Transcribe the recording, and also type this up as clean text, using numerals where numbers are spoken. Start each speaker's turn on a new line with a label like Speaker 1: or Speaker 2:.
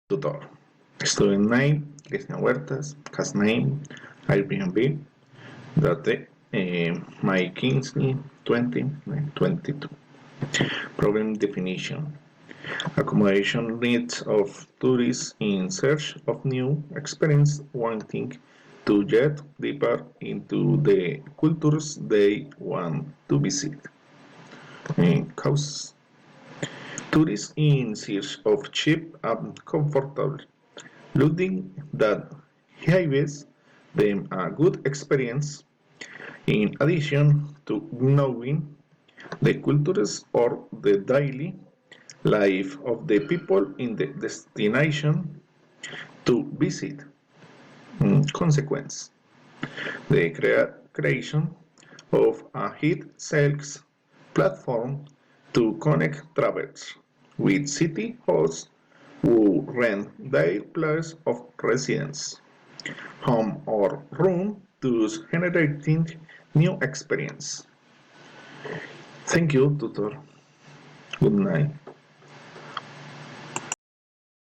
Speaker 1: Tutor. Student name, Cristian Huertas, cast name, Airbnb, date, May 15, 2022. Problem definition. Accommodation needs of tourists in search of new experience wanting to get deeper into the cultures they want to visit. Causes. Tourists in search of cheap and comfortable lodging that gives them a good experience in addition to knowing the cultures or the daily life of the people in the destination to visit. Consequence. The creation of a hit sales platform to connect travelers with city hosts who rent their place of residence, home or room, thus generating new experience. Thank you, tutor. Good night.